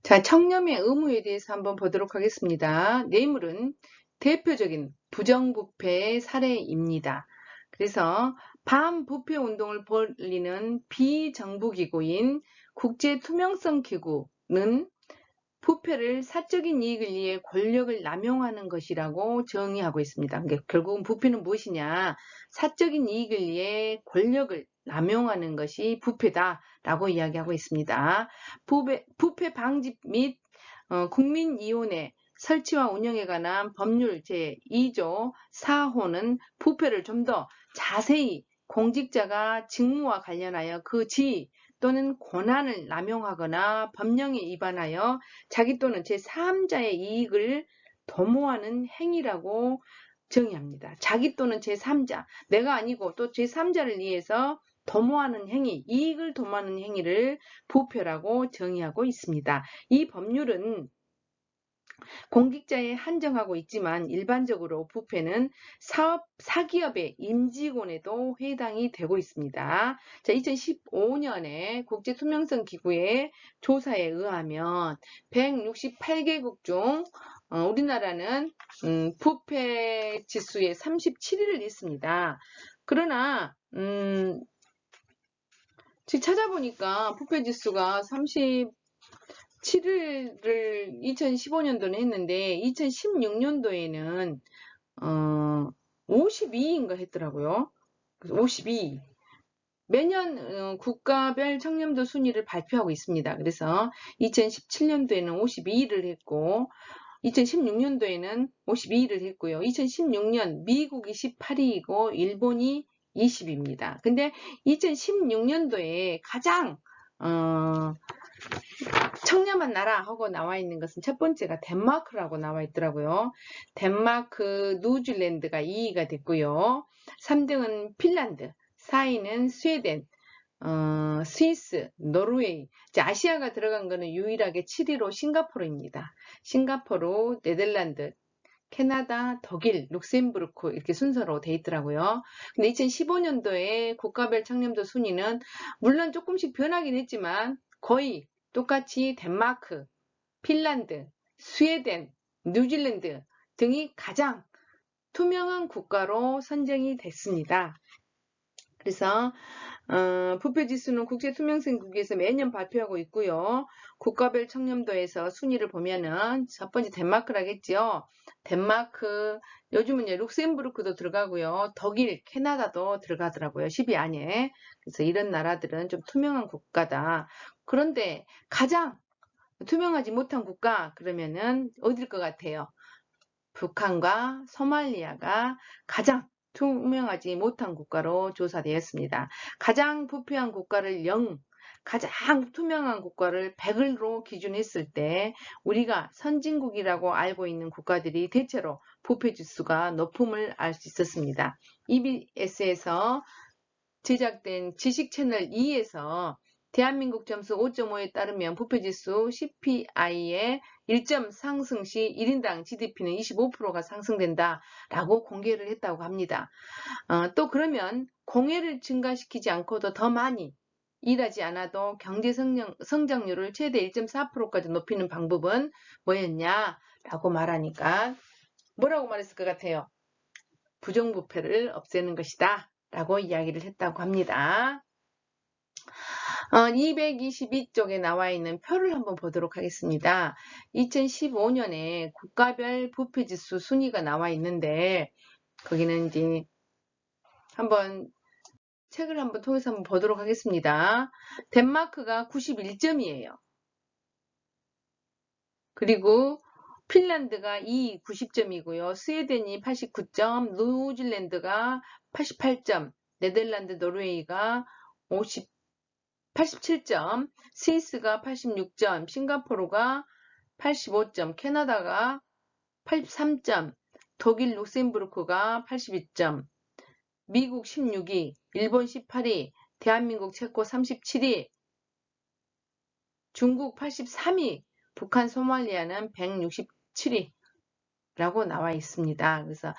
자, 청렴의 의무에 대해서 한번 보도록 하겠습니다. 뇌물은 대표적인 부정부패의 사례입니다. 그래서 반부패 운동을 벌이는 비정부기구인 국제투명성기구는 부패를 사적인 이익을 위해 권력을 남용하는 것이라고 정의하고 있습니다. 그러니까 결국은 부패는 무엇이냐? 사적인 이익을 위해 권력을 남용하는 것이 부패다라고 이야기하고 있습니다. 부패 방지 및 국민위원회 설치와 운영에 관한 법률 제2조 4호는 부패를 좀 더 자세히 공직자가 직무와 관련하여 그 지위 또는 권한을 남용하거나 법령에 위반하여 자기 또는 제3자의 이익을 도모하는 행위라고 정의합니다. 자기 또는 제3자, 내가 아니고 또 제3자를 위해서 도모하는 행위, 이익을 도모하는 행위를 부패라고 정의하고 있습니다. 이 법률은 공직자에 한정하고 있지만 일반적으로 부패는 사기업의 임직원에도 해당이 되고 있습니다. 자, 2015년에 국제투명성기구의 조사에 의하면 168개국 중 우리나라는 부패 지수에 37위를 했습니다. 그러나 지금 찾아보니까 부패 지수가 7일을 2015년도는 했는데 2016년도에는 52인가 했더라고요. 52. 매년 국가별 청렴도 순위를 발표하고 있습니다. 그래서 2017년도에는 52위를 했고 2016년도에는 52위를 했고요. 2016년 미국이 18위이고 일본이 20위입니다. 근데 2016년도에 가장 청렴한 나라 하고 나와 있는 것은 첫 번째가 덴마크라고 나와 있더라고요. 덴마크, 뉴질랜드가 2위가 됐고요. 3등은 핀란드, 4위는 스웨덴, 스위스, 노르웨이. 아시아가 들어간 거는 유일하게 7위로 싱가포르입니다. 싱가포르, 네덜란드, 캐나다, 독일, 룩셈부르크 이렇게 순서로 돼 있더라고요. 근데 2015년도에 국가별 청렴도 순위는 물론 조금씩 변하긴 했지만 거의 똑같이 덴마크, 핀란드, 스웨덴, 뉴질랜드 등이 가장 투명한 국가로 선정이 됐습니다. 그래서 부패지수는 국제투명성국에서 매년 발표하고 있고요. 국가별 청렴도에서 순위를 보면은 첫 번째 덴마크라겠죠. 덴마크, 요즘은 이제 룩셈부르크도 들어가고요. 독일, 캐나다도 들어가더라고요. 10위 안에. 그래서 이런 나라들은 좀 투명한 국가다. 그런데 가장 투명하지 못한 국가 그러면은 어딜 것 같아요? 북한과 소말리아가 가장 투명하지 못한 국가로 조사되었습니다. 가장 부패한 국가를 0, 가장 투명한 국가를 100으로 기준했을 때 우리가 선진국이라고 알고 있는 국가들이 대체로 부패 지수가 높음을 알 수 있었습니다. EBS에서 제작된 지식채널 2에서 대한민국 점수 5.5에 따르면 부패지수 CPI의 1점 상승 시 1인당 GDP는 25%가 상승된다라고 공개를 했다고 합니다. 또 그러면 공해를 증가시키지 않고도 더 많이 일하지 않아도 경제 성장률을 최대 1.4%까지 높이는 방법은 뭐였냐라고 말하니까 뭐라고 말했을 것 같아요? 부정부패를 없애는 것이다 라고 이야기를 했다고 합니다. 222쪽에 나와 있는 표를 한번 보도록 하겠습니다. 2015년에 국가별 부패지수 순위가 나와 있는데 거기는 이제 한번 책을 한번 통해서 한번 보도록 하겠습니다. 덴마크가 91점이에요. 그리고 핀란드가 90점이고요. 스웨덴이 89점, 뉴질랜드가 88점, 네덜란드, 노르웨이가 87점, 스위스가 86점, 싱가포르가 85점, 캐나다가 83점, 독일 룩셈부르크가 82점, 미국 16위, 일본 18위, 대한민국 체코 37위, 중국 83위, 북한 소말리아는 167위 라고 나와 있습니다. 그래서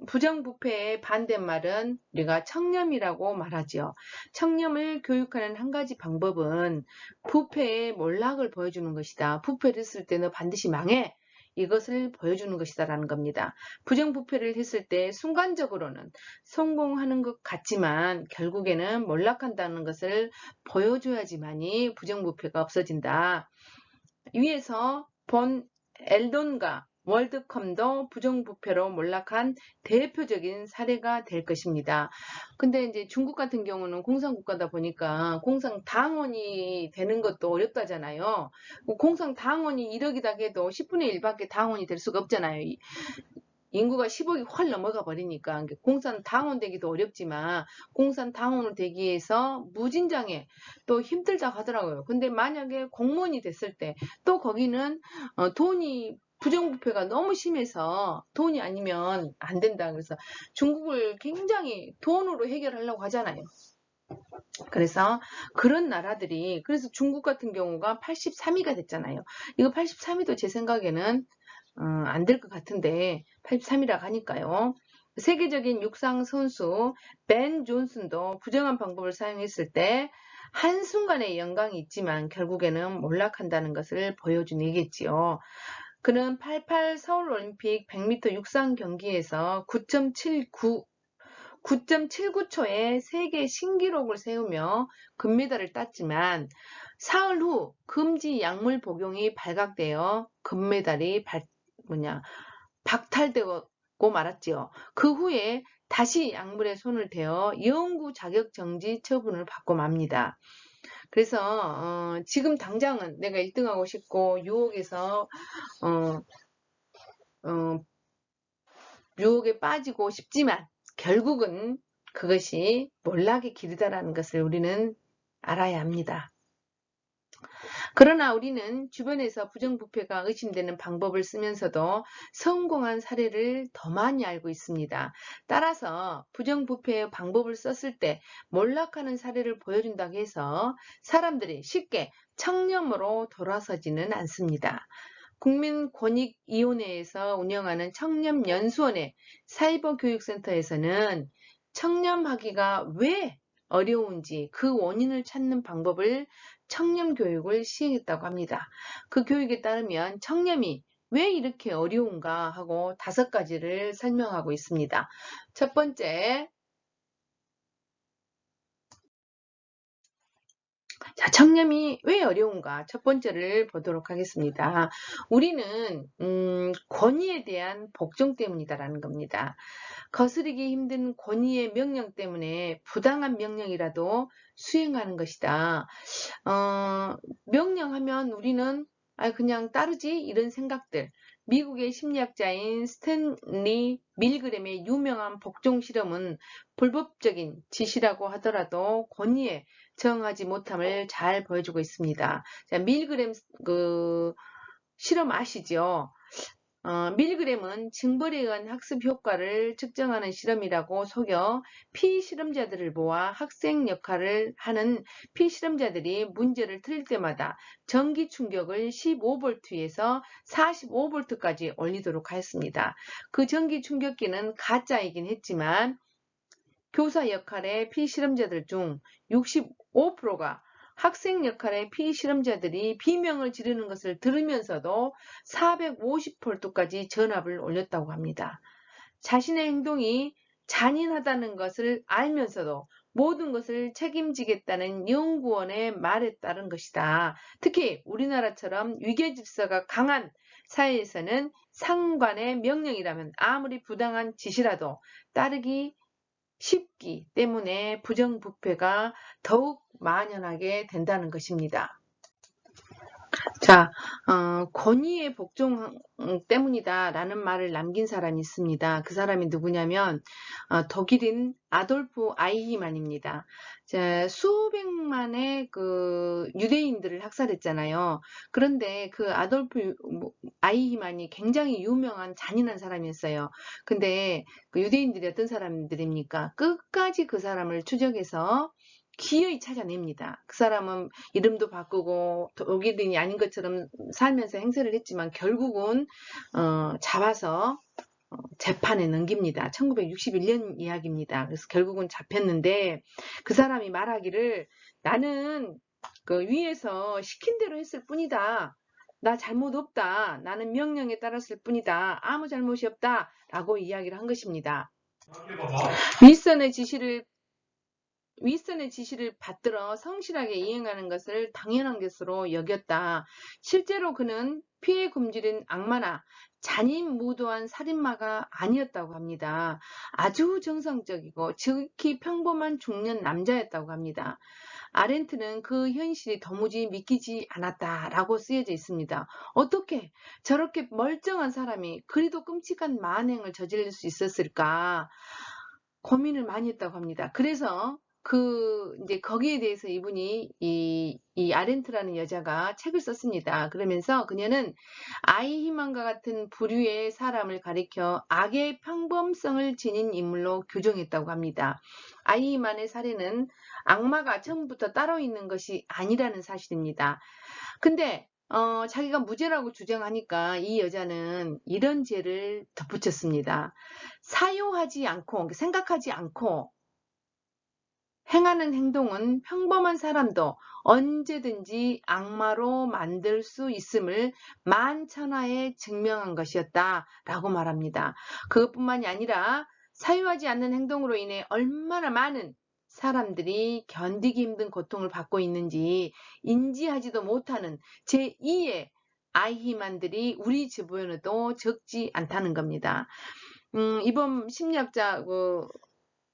부정부패의 반대말은 우리가 청렴이라고 말하죠. 청렴을 교육하는 한 가지 방법은 부패의 몰락을 보여주는 것이다. 부패를 했을 때는 반드시 망해. 이것을 보여주는 것이다라는 겁니다. 부정부패를 했을 때 순간적으로는 성공하는 것 같지만 결국에는 몰락한다는 것을 보여줘야지만이 부정부패가 없어진다. 위에서 본 엘돈과 월드컴도 부정부패로 몰락한 대표적인 사례가 될 것입니다. 근데 이제 중국 같은 경우는 공산국가다 보니까 공산당원이 되는 것도 어렵다잖아요. 공산당원이 1억이다 해도 10분의 1밖에 당원이 될 수가 없잖아요. 인구가 10억이 훨 넘어가 버리니까 공산당원 되기도 어렵지만 공산당원을 되기 위해서 무진장에 또 힘들다 하더라고요. 근데 만약에 공무원이 됐을 때 또 거기는 돈이 부정부패가 너무 심해서 돈이 아니면 안 된다. 그래서 중국을 굉장히 돈으로 해결하려고 하잖아요. 그래서 그런 나라들이 그래서 중국 같은 경우가 83위가 됐잖아요. 이거 83위도 제 생각에는 안 될 것 같은데 83이라고 하니까요. 세계적인 육상 선수 벤 존슨도 부정한 방법을 사용했을 때 한순간의 영광이 있지만 결국에는 몰락한다는 것을 보여준 얘기겠지요. 그는 88 서울올림픽 100m 육상 경기에서 9.79초의 세계 신기록을 세우며 금메달을 땄지만 사흘 후 금지 약물 복용이 발각되어 금메달이 박탈되고 말았지요. 그 후에 다시 약물에 손을 대어 영구 자격 정지 처분을 받고 맙니다. 그래서 지금 당장은 내가 1등하고 싶고 유혹에 빠지고 싶지만 결국은 그것이 몰락의 길이다라는 것을 우리는 알아야 합니다. 그러나 우리는 주변에서 부정부패가 의심되는 방법을 쓰면서도 성공한 사례를 더 많이 알고 있습니다. 따라서 부정부패의 방법을 썼을 때 몰락하는 사례를 보여준다고 해서 사람들이 쉽게 청렴으로 돌아서지는 않습니다. 국민권익위원회에서 운영하는 청렴연수원의 사이버교육센터에서는 청렴하기가 왜 어려운지 그 원인을 찾는 방법을 청렴교육을 시행했다고 합니다. 그 교육에 따르면 청렴이 왜 이렇게 어려운가 하고 5가지를 설명하고 있습니다. 첫 번째, 자, 청렴이 왜 어려운가? 첫 번째를 보도록 하겠습니다. 우리는 권위에 대한 복종 때문이다라는 겁니다. 거스르기 힘든 권위의 명령 때문에 부당한 명령이라도 수행하는 것이다. 명령하면 우리는 그냥 따르지 이런 생각들. 미국의 심리학자인 스탠리 밀그램의 유명한 복종 실험은 불법적인 짓이라고 하더라도 권위에 저항하지 못함을 잘 보여주고 있습니다. 자, 밀그램 실험 아시죠? 밀그램은 징벌에 의한 학습 효과를 측정하는 실험이라고 속여 피실험자들을 모아 학생 역할을 하는 피실험자들이 문제를 틀릴 때마다 전기 충격을 15V에서 45V까지 올리도록 하였습니다. 그 전기 충격기는 가짜이긴 했지만 교사 역할의 피실험자들 중 65%가 학생 역할의 피실험자들이 비명을 지르는 것을 들으면서도 450V까지 전압을 올렸다고 합니다. 자신의 행동이 잔인하다는 것을 알면서도 모든 것을 책임지겠다는 연구원의 말에 따른 것이다. 특히 우리나라처럼 위계질서가 강한 사회에서는 상관의 명령이라면 아무리 부당한 짓이라도 따르기 쉽기 때문에 부정부패가 더욱 만연하게 된다는 것입니다. 자, 권위의 복종 때문이다 라는 말을 남긴 사람이 있습니다. 그 사람이 누구냐면 독일인 아돌프 아이히만입니다. 수백만의 그 유대인들을 학살했잖아요. 그런데 그 아돌프 아이히만이 굉장히 유명한 잔인한 사람이었어요. 근데 그 유대인들이 어떤 사람들입니까? 끝까지 그 사람을 추적해서 기어이 찾아냅니다. 그 사람은 이름도 바꾸고 독일인이 아닌 것처럼 살면서 행세를 했지만 결국은 잡아서 재판에 넘깁니다. 1961년 이야기입니다. 그래서 결국은 잡혔는데 그 사람이 말하기를 나는 그 위에서 시킨 대로 했을 뿐이다. 나 잘못 없다. 나는 명령에 따랐을 뿐이다. 아무 잘못이 없다. 라고 이야기를 한 것입니다. 윗선의 지시를 받들어 성실하게 이행하는 것을 당연한 것으로 여겼다. 실제로 그는 피해 굶주린 악마나 잔인무도한 살인마가 아니었다고 합니다. 아주 정상적이고 지극히 평범한 중년 남자였다고 합니다. 아렌트는 그 현실이 도무지 믿기지 않았다라고 쓰여져 있습니다. 어떻게 저렇게 멀쩡한 사람이 그리도 끔찍한 만행을 저지를 수 있었을까? 고민을 많이 했다고 합니다. 그래서 이제 거기에 대해서 이분이 이 아렌트라는 여자가 책을 썼습니다. 그러면서 그녀는 아이히만과 같은 부류의 사람을 가리켜 악의 평범성을 지닌 인물로 규정했다고 합니다. 아이히만의 사례는 악마가 처음부터 따로 있는 것이 아니라는 사실입니다. 근데 자기가 무죄라고 주장하니까 이 여자는 이런 죄를 덧붙였습니다. 사유하지 않고 생각하지 않고 행하는 행동은 평범한 사람도 언제든지 악마로 만들 수 있음을 만천하에 증명한 것이었다라고 말합니다. 그것뿐만이 아니라 사유하지 않는 행동으로 인해 얼마나 많은 사람들이 견디기 힘든 고통을 받고 있는지 인지하지도 못하는 제2의 아이히만들이 우리 주변에도 적지 않다는 겁니다. 이번 심리학자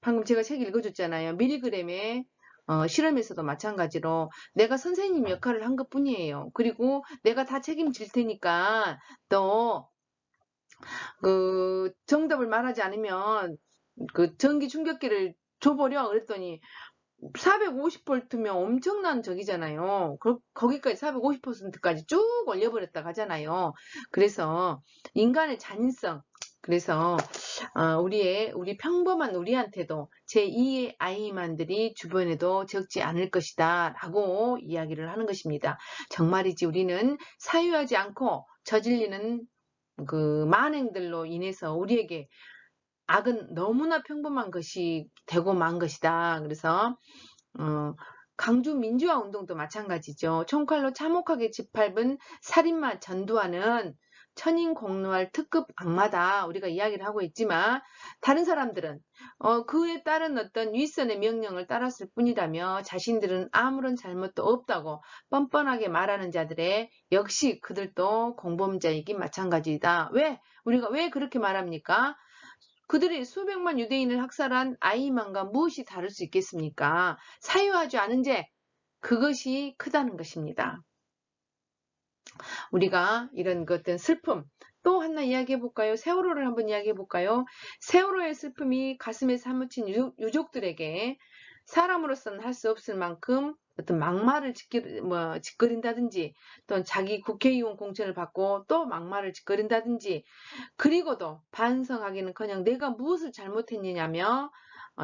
방금 제가 책 읽어줬잖아요. 밀그램의 실험에서도 마찬가지로 내가 선생님 역할을 한 것뿐이에요. 그리고 내가 다 책임질 테니까 또 정답을 말하지 않으면 그 전기 충격기를 줘버려. 그랬더니 450V면 엄청난 적이잖아요. 거기까지 450%까지 쭉 올려버렸다 가잖아요. 그래서 인간의 잔인성, 그래서 우리 평범한 우리한테도 제2의 아이만들이 주변에도 적지 않을 것이다 라고 이야기를 하는 것입니다. 정말이지 우리는 사유하지 않고 저질리는 그 만행들로 인해서 우리에게 악은 너무나 평범한 것이 되고 만 것이다. 그래서 강주 민주화 운동도 마찬가지죠. 총칼로 참혹하게 짓밟은 살인마 전두환은 천인공노할 특급 악마다 우리가 이야기를 하고 있지만 다른 사람들은 그에 따른 어떤 윗선의 명령을 따랐을 뿐이라며 자신들은 아무런 잘못도 없다고 뻔뻔하게 말하는 자들의 역시 그들도 공범자이긴 마찬가지다. 우리가 왜 그렇게 말합니까? 그들이 수백만 유대인을 학살한 아이만과 무엇이 다를 수 있겠습니까? 사유하지 않은 죄, 그것이 크다는 것입니다. 우리가 이런 어떤 슬픔, 또 하나 이야기해 볼까요? 세월호를 한번 이야기해 볼까요? 세월호의 슬픔이 가슴에 사무친 유족들에게 사람으로서는 할 수 없을 만큼 어떤 막말을 짓거린다든지 또 자기 국회의원 공천을 받고 또 막말을 짓거린다든지 그리고도 반성하기는커녕 내가 무엇을 잘못했느냐며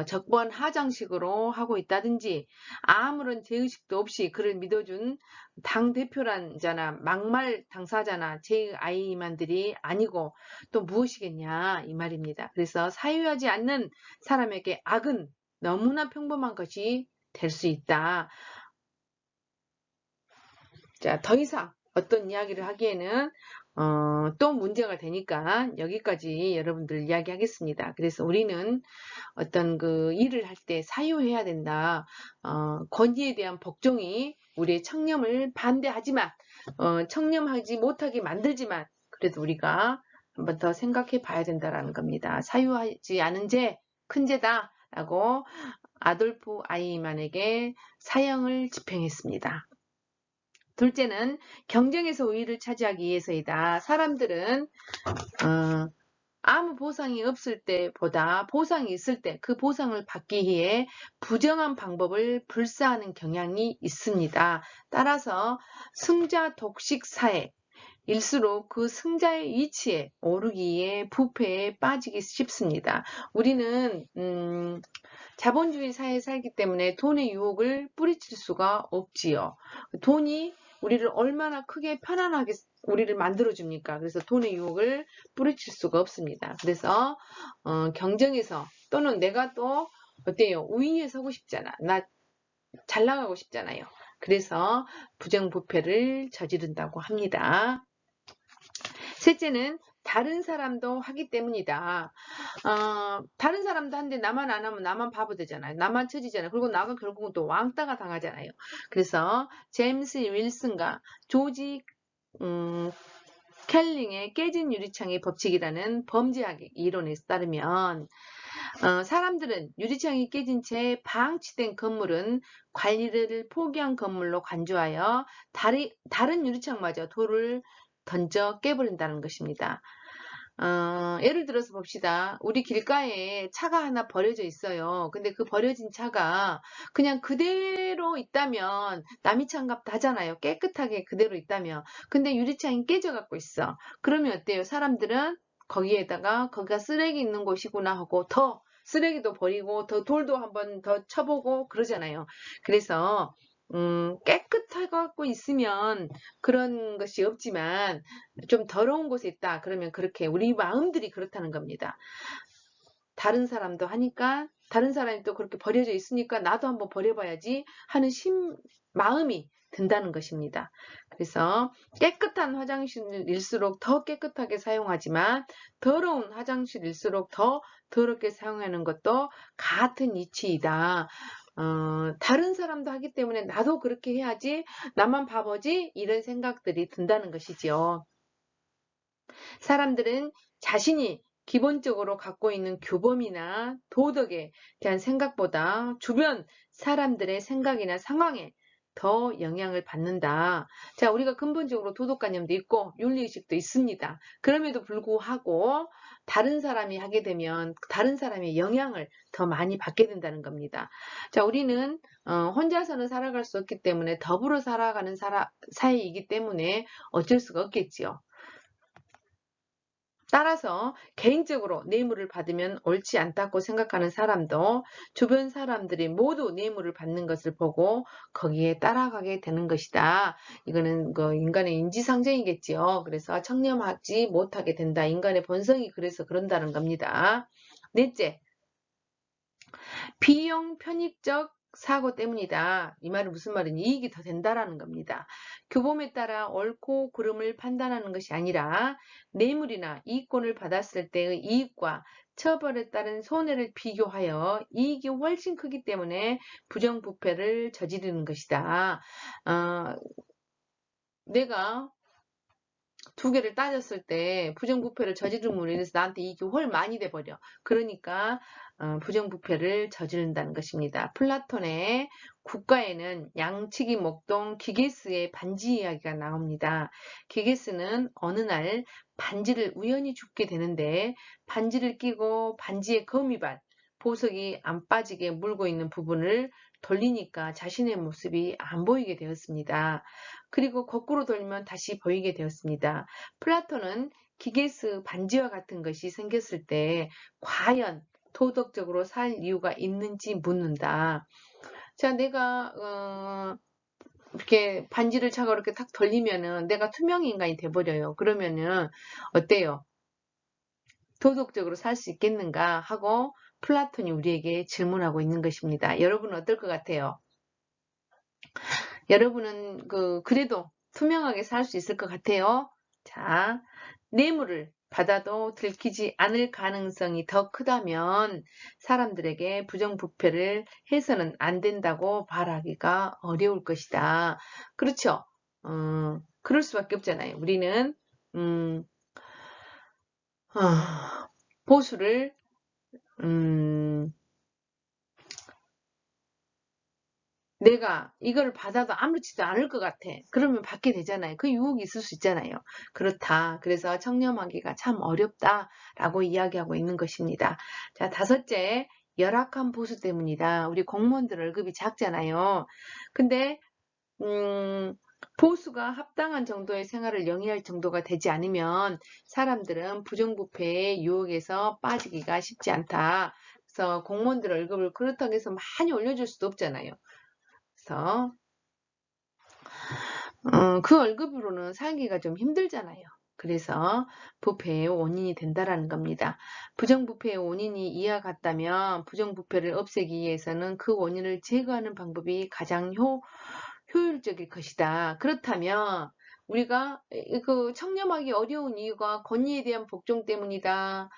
적반하장식으로 하고 있다든지 아무런 죄의식도 없이 그를 믿어준 당대표란 자나 막말 당사자나 제2아이만들이 아니고 또 무엇이겠냐 이 말입니다. 그래서 사유하지 않는 사람에게 악은 너무나 평범한 것이 될 수 있다. 자, 더 이상 어떤 이야기를 하기에는 또 문제가 되니까 여기까지 여러분들 이야기하겠습니다. 그래서 우리는 어떤 그 일을 할 때 사유해야 된다. 권위에 대한 복종이 우리의 청렴을 반대하지만 청렴하지 못하게 만들지만 그래도 우리가 한번 더 생각해 봐야 된다라는 겁니다. 사유하지 않은 죄, 큰 죄다 라고 아돌프 아이만에게 사형을 집행했습니다. 둘째는 경쟁에서 우위를 차지하기 위해서이다. 사람들은 아무 보상이 없을 때보다 보상이 있을 때 그 보상을 받기 위해 부정한 방법을 불사하는 경향이 있습니다. 따라서 승자 독식 사회, 일수록 그 승자의 위치에 오르기에 부패에 빠지기 쉽습니다. 우리는 자본주의 사회에 살기 때문에 돈의 유혹을 뿌리칠 수가 없지요. 돈이 우리를 얼마나 크게 편안하게 우리를 만들어줍니까? 그래서 돈의 유혹을 뿌리칠 수가 없습니다. 그래서 경쟁에서 또는 내가 또 어때요? 우위에 서고 싶잖아. 나 잘 나가고 싶잖아요. 그래서 부정부패를 저지른다고 합니다. 셋째는 다른 사람도 하기 때문이다. 다른 사람도 하는데 나만 안 하면 나만 바보 되잖아요. 나만 처지잖아요. 그리고 나가 결국은 또 왕따가 당하잖아요. 그래서 제임스 윌슨과 조지 켈링의 깨진 유리창의 법칙이라는 범죄학 이론에 따르면 사람들은 유리창이 깨진 채 방치된 건물은 관리를 포기한 건물로 간주하여 다른 유리창마저 돌을 던져 깨버린다는 것입니다. 예를 들어서 봅시다. 우리 길가에 차가 하나 버려져 있어요. 근데 그 버려진 차가 그냥 그대로 있다면 남이 차값 하잖아요. 깨끗하게 그대로 있다면. 근데 유리창이 깨져갖고 있어. 그러면 어때요? 사람들은 거기가 쓰레기 있는 곳이구나 하고 더 쓰레기도 버리고 더 돌도 한번 더 쳐보고 그러잖아요. 그래서 깨끗하고 있으면 그런 것이 없지만 좀 더러운 곳에 있다. 그러면 그렇게 우리 마음들이 그렇다는 겁니다. 다른 사람도 하니까 다른 사람이 또 그렇게 버려져 있으니까 나도 한번 버려봐야지 하는 마음이 든다는 것입니다. 그래서 깨끗한 화장실일수록 더 깨끗하게 사용하지만 더러운 화장실일수록 더 더럽게 사용하는 것도 같은 이치이다. 다른 사람도 하기 때문에 나도 그렇게 해야지, 나만 바보지, 이런 생각들이 든다는 것이지요. 사람들은 자신이 기본적으로 갖고 있는 규범이나 도덕에 대한 생각보다 주변 사람들의 생각이나 상황에 더 영향을 받는다. 자, 우리가 근본적으로 도덕관념도 있고 윤리의식도 있습니다. 그럼에도 불구하고 다른 사람이 하게 되면 다른 사람의 영향을 더 많이 받게 된다는 겁니다. 자, 우리는 혼자서는 살아갈 수 없기 때문에 더불어 살아가는 사회이기 때문에 어쩔 수가 없겠지요. 따라서 개인적으로 뇌물을 받으면 옳지 않다고 생각하는 사람도 주변 사람들이 모두 뇌물을 받는 것을 보고 거기에 따라가게 되는 것이다. 이거는 그 인간의 인지상정이겠지요. 그래서 청렴하지 못하게 된다. 인간의 본성이 그래서 그런다는 겁니다. 넷째, 비용 편익적 사고 때문이다. 이 말은 무슨 말이냐? 이익이 더 된다라는 겁니다. 규범에 따라 옳고 그름을 판단하는 것이 아니라 뇌물이나 이권을 받았을 때의 이익과 처벌에 따른 손해를 비교하여 이익이 훨씬 크기 때문에 부정부패를 저지르는 것이다. 내가 두 개를 따졌을 때 부정부패를 저지름으로 인해서 나한테 이익이 훨 많이 돼버려. 그러니까 부정부패를 저지른다는 것입니다. 플라톤의 국가에는 양치기 목동 기게스의 반지 이야기가 나옵니다. 기게스는 어느 날 반지를 우연히 줍게 되는데 반지를 끼고 반지의 거미발, 보석이 안 빠지게 물고 있는 부분을 돌리니까 자신의 모습이 안 보이게 되었습니다. 그리고 거꾸로 돌면 다시 보이게 되었습니다. 플라톤은 기게스 반지와 같은 것이 생겼을 때 과연 도덕적으로 살 이유가 있는지 묻는다. 자, 내가 이렇게 반지를 차고 이렇게 탁 돌리면은 내가 투명 인간이 돼버려요. 그러면은 어때요? 도덕적으로 살 수 있겠는가 하고 플라톤이 우리에게 질문하고 있는 것입니다. 여러분은 어떨 것 같아요? 여러분은 그래도 투명하게 살 수 있을 것 같아요? 자, 뇌물을 받아도 들키지 않을 가능성이 더 크다면 사람들에게 부정부패를 해서는 안 된다고 말하기가 어려울 것이다. 그렇죠? 그럴 수밖에 없잖아요. 우리는 보수를 내가 이걸 받아도 아무렇지도 않을 것 같아. 그러면 받게 되잖아요. 그 유혹이 있을 수 있잖아요. 그렇다. 그래서 청렴하기가 참 어렵다라고 이야기하고 있는 것입니다. 자, 다섯째, 열악한 보수 때문이다. 우리 공무원들 월급이 작잖아요. 근데 보수가 합당한 정도의 생활을 영위할 정도가 되지 않으면 사람들은 부정부패의 유혹에서 빠지기가 쉽지 않다. 그래서 공무원들 월급을 그렇다고 해서 많이 올려줄 수도 없잖아요. 그래서 그 월급으로는 살기가 좀 힘들잖아요. 그래서 부패의 원인이 된다라는 겁니다. 부정부패의 원인이 이와 같다면 부정부패를 없애기 위해서는 그 원인을 제거하는 방법이 가장 효율적일 것이다. 그렇다면 우리가 그 청렴하기 어려운 이유가 권위에 대한 복종 때문이다.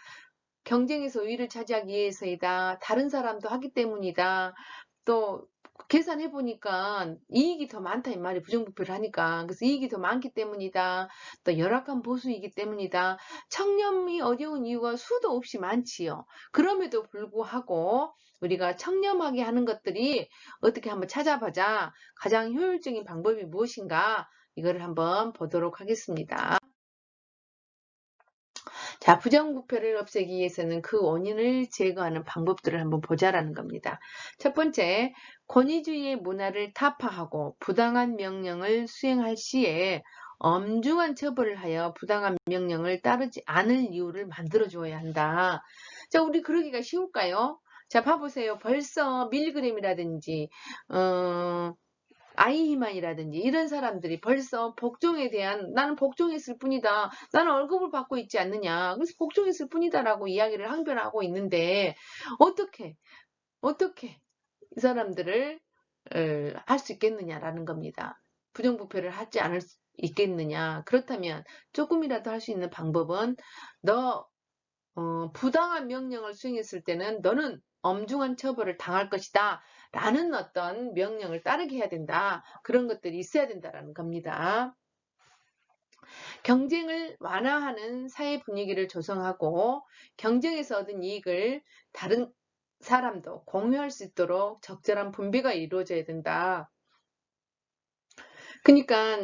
경쟁에서 우위를 차지하기 위해서이다. 다른 사람도 하기 때문이다. 또 계산해 보니까 이익이 더 많다 이 말이 부정부패를 하니까. 그래서 이익이 더 많기 때문이다. 또 열악한 보수이기 때문이다. 청렴이 어려운 이유가 수도 없이 많지요. 그럼에도 불구하고 우리가 청렴하게 하는 것들이 어떻게 한번 찾아보자. 가장 효율적인 방법이 무엇인가? 이거를 한번 보도록 하겠습니다. 자, 부정부패를 없애기 위해서는 그 원인을 제거하는 방법들을 한번 보자라는 겁니다. 첫 번째, 권위주의의 문화를 타파하고 부당한 명령을 수행할 시에 엄중한 처벌을 하여 부당한 명령을 따르지 않을 이유를 만들어 주어야 한다. 자, 우리 그러기가 쉬울까요? 자, 봐보세요. 벌써 밀그램이라든지 아이히만이라든지 이런 사람들이 벌써 복종에 대한 나는 복종했을 뿐이다. 나는 월급을 받고 있지 않느냐. 그래서 복종했을 뿐이다라고 이야기를 항변하고 있는데 어떻게 이 사람들을 할 수 있겠느냐라는 겁니다. 부정부패를 하지 않을 수 있겠느냐. 그렇다면 조금이라도 할 수 있는 방법은 너 부당한 명령을 수행했을 때는 너는 엄중한 처벌을 당할 것이다. 라는 어떤 명령을 따르게 해야 된다. 그런 것들이 있어야 된다라는 겁니다. 경쟁을 완화하는 사회 분위기를 조성하고 경쟁에서 얻은 이익을 다른 사람도 공유할 수 있도록 적절한 분배가 이루어져야 된다. 그러니까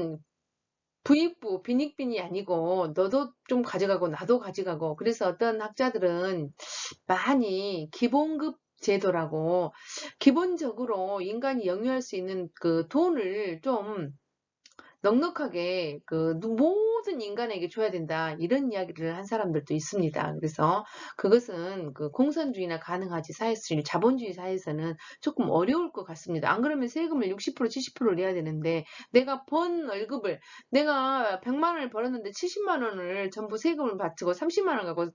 부익부, 빈익빈이 아니고 너도 좀 가져가고 나도 가져가고 그래서 어떤 학자들은 많이 기본급 제도라고 기본적으로 인간이 영유할 수 있는 그 돈을 좀 넉넉하게 그 모든 인간에게 줘야 된다 이런 이야기를 한 사람들도 있습니다. 그래서 그것은 그 공산주의나 가능하지 자본주의 사회에서는 조금 어려울 것 같습니다. 안 그러면 세금을 60% 70%를 내야 되는데 내가 번 월급을 내가 100만 원을 벌었는데 70만 원을 전부 세금을 바치고 30만 원 갖고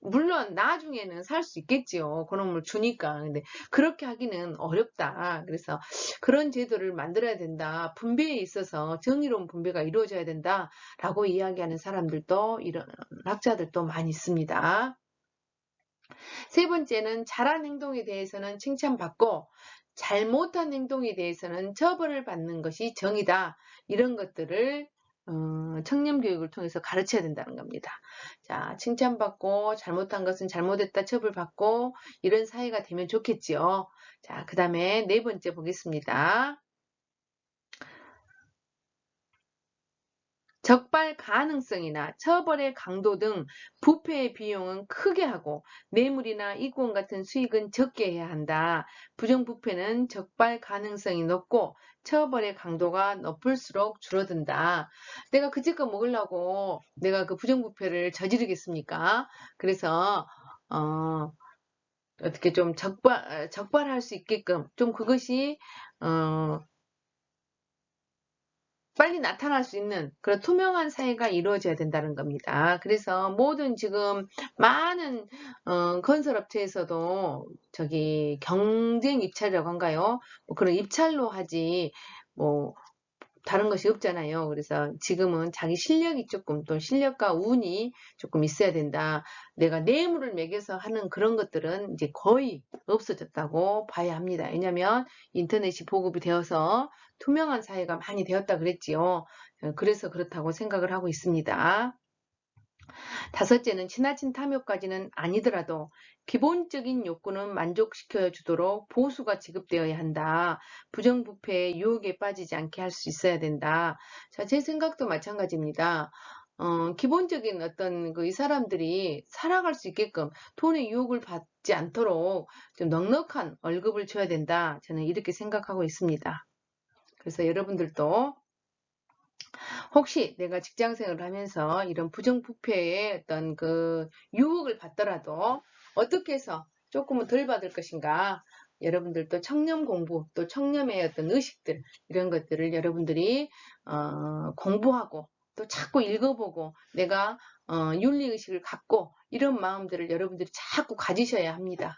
물론 나중에는 살 수 있겠지요. 그놈을 주니까. 근데 그렇게 하기는 어렵다. 그래서 그런 제도를 만들어야 된다. 분배에 있어서 정의로운 분배가 이루어져야 된다라고 이야기하는 사람들도 이런 학자들도 많이 있습니다. 세 번째는 잘한 행동에 대해서는 칭찬받고 잘못한 행동에 대해서는 처벌을 받는 것이 정의다. 이런 것들을 청렴교육을 통해서 가르쳐야 된다는 겁니다. 자, 칭찬받고 잘못한 것은 잘못했다 처벌받고 이런 사회가 되면 좋겠지요. 자, 그 다음에 네 번째 보겠습니다. 적발 가능성이나 처벌의 강도 등 부패의 비용은 크게 하고 뇌물이나 이권 같은 수익은 적게 해야 한다. 부정부패는 적발 가능성이 높고 처벌의 강도가 높을수록 줄어든다. 내가 그제껏 먹으려고 내가 그 부정부패를 저지르겠습니까? 그래서 어떻게 좀 적발할 수 있게끔 좀 그것이 빨리 나타날 수 있는 그런 투명한 사회가 이루어져야 된다는 겁니다. 그래서 모든 지금 많은 건설업체에서도 저기 경쟁 입찰이라고 한가요? 뭐 그런 입찰로 하지 뭐 다른 것이 없잖아요. 그래서 지금은 자기 실력이 조금 또 실력과 운이 조금 있어야 된다. 내가 뇌물을 매겨서 하는 그런 것들은 이제 거의 없어졌다고 봐야 합니다. 왜냐하면 인터넷이 보급이 되어서 투명한 사회가 많이 되었다 그랬지요. 그래서 그렇다고 생각을 하고 있습니다. 다섯째는 지나친 탐욕까지는 아니더라도 기본적인 욕구는 만족시켜 주도록 보수가 지급되어야 한다. 부정부패의 유혹에 빠지지 않게 할 수 있어야 된다. 자, 제 생각도 마찬가지입니다. 기본적인 어떤 이 사람들이 살아갈 수 있게끔 돈의 유혹을 받지 않도록 좀 넉넉한 월급을 줘야 된다. 저는 이렇게 생각하고 있습니다. 그래서 여러분들도 혹시 내가 직장 생활을 하면서 이런 부정부패의 어떤 그 유혹을 받더라도 어떻게 해서 조금은 덜 받을 것인가? 여러분들도 청렴 공부, 또 청렴의 어떤 의식들, 이런 것들을 여러분들이 공부하고 또 자꾸 읽어보고 내가 윤리의식을 갖고 이런 마음들을 여러분들이 자꾸 가지셔야 합니다.